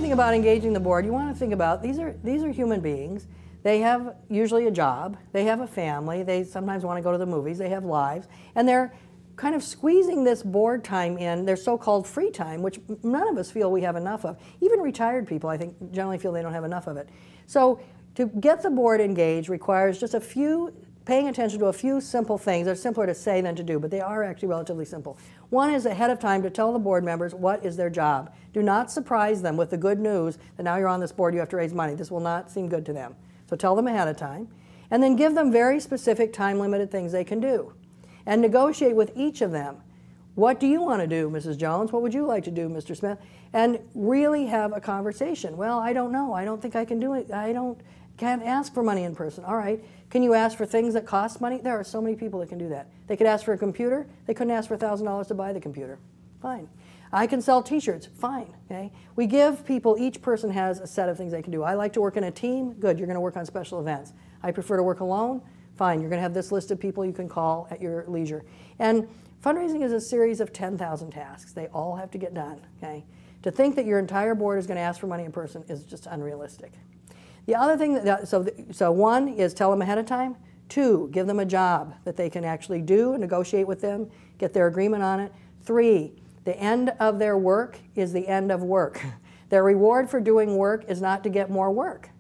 thing about engaging the board, you want to think about these are human beings. They have usually a job, they have a family, they sometimes want to go to the movies, they have lives, and they're kind of squeezing this board time in, their so-called free time, which none of us feel we have enough of. Even retired people, I think, generally feel they don't have enough of it. So to get the board engaged requires just paying attention to a few simple things. They're simpler to say than to do, but they are actually relatively simple. One is ahead of time to tell the board members what is their job. Do not surprise them with the good news that now you're on this board, you have to raise money. This will not seem good to them. So tell them ahead of time. And then give them very specific time-limited things they can do. And negotiate with each of them. What do you want to do, Mrs. Jones? What would you like to do, Mr. Smith? And really have a conversation. Well, I don't know. I don't think I can do it. Can't ask for money in person. All right. Can you ask for things that cost money? There are so many people that can do that. They could ask for a computer. They couldn't ask for $1,000 to buy the computer. Fine. I can sell t-shirts. Fine. Okay. We give people, each person has a set of things they can do. I like to work in a team. Good. You're going to work on special events. I prefer to work alone. Fine. You're going to have this list of people you can call at your leisure. And fundraising is a series of 10,000 tasks. They all have to get done. Okay. To think that your entire board is going to ask for money in person is just unrealistic. The other thing, so one is tell them ahead of time. Two, give them a job that they can actually do, negotiate with them, get their agreement on it. Three, the end of their work is the end of work. Their reward for doing work is not to get more work.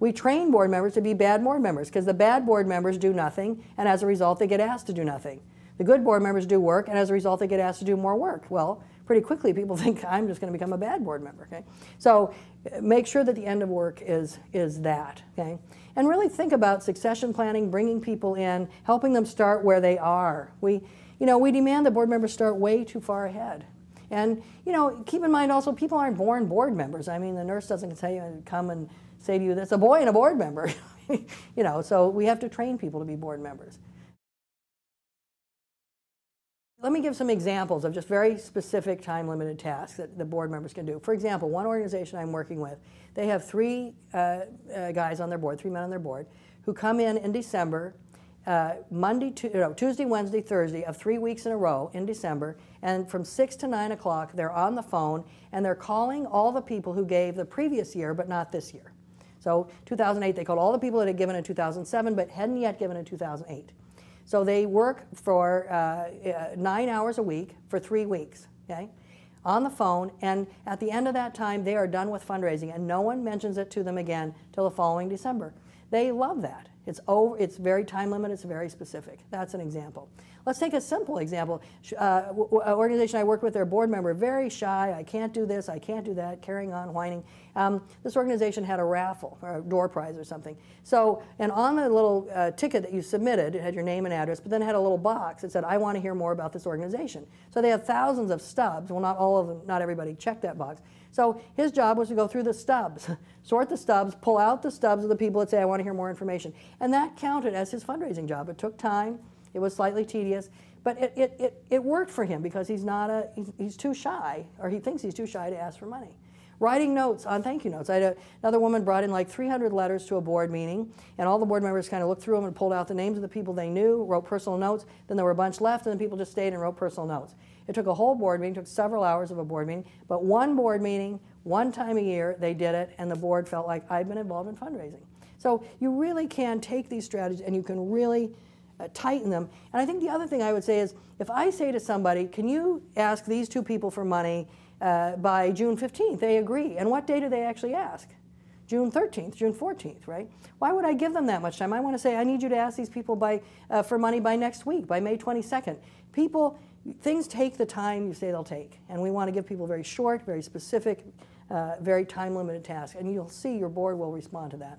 We train board members to be bad board members because the bad board members do nothing, and as a result they get asked to do nothing. The good board members do work, and as a result they get asked to do more work. Well, pretty quickly people think I'm just going to become a bad board member. Okay? So make sure that the end of work is that. Okay? And really think about succession planning, bringing people in, helping them start where they are. We demand that board members start way too far ahead. And keep in mind also people aren't born board members. I mean, the nurse doesn't tell you come and say to you, that's a boy and a board member. So we have to train people to be board members. Let me give some examples of just very specific time-limited tasks that the board members can do. For example, one organization I'm working with, they have three guys on their board, 3 men on their board, who come in December, Tuesday, Wednesday, Thursday of 3 weeks in a row in December, and from 6 to 9 o'clock they're on the phone and they're calling all the people who gave the previous year but not this year. So 2008 they called all the people that had given in 2007 but hadn't yet given in 2008. So they work for 9 hours a week for 3 weeks, okay, on the phone, and at the end of that time they are done with fundraising and no one mentions it to them again till the following December. They love that. It's very time limited, it's very specific. That's an example. Let's take a simple example. An organization I work with, their board member, very shy, I can't do this, I can't do that, carrying on, whining. This organization had a raffle, or a door prize or something. So, and on the little ticket that you submitted, it had your name and address, but then it had a little box that said, I want to hear more about this organization. So they have thousands of stubs. Well, not all of them, not everybody checked that box. So his job was to go through the stubs, sort the stubs, pull out the stubs of the people that say, I want to hear more information. And that counted as his fundraising job. It took time. It was slightly tedious. But it worked for him because he's too shy, or he thinks he's too shy to ask for money. Writing notes on thank you notes. I had another woman brought in like 300 letters to a board meeting, and all the board members kind of looked through them and pulled out the names of the people they knew, wrote personal notes. Then there were a bunch left, and then people just stayed and wrote personal notes. It took a whole board meeting, took several hours of a board meeting, but one board meeting, one time a year, they did it, and the board felt like I've been involved in fundraising. So you really can take these strategies and you can really tighten them. And I think the other thing I would say is, if I say to somebody, can you ask these 2 people for money by June 15th? They agree. And what day do they actually ask? June 13th, June 14th, right? Why would I give them that much time? I want to say, I need you to ask these people for money by next week, by May 22nd. Things take the time you say they'll take. And we want to give people very short, very specific, very time-limited tasks. And you'll see your board will respond to that.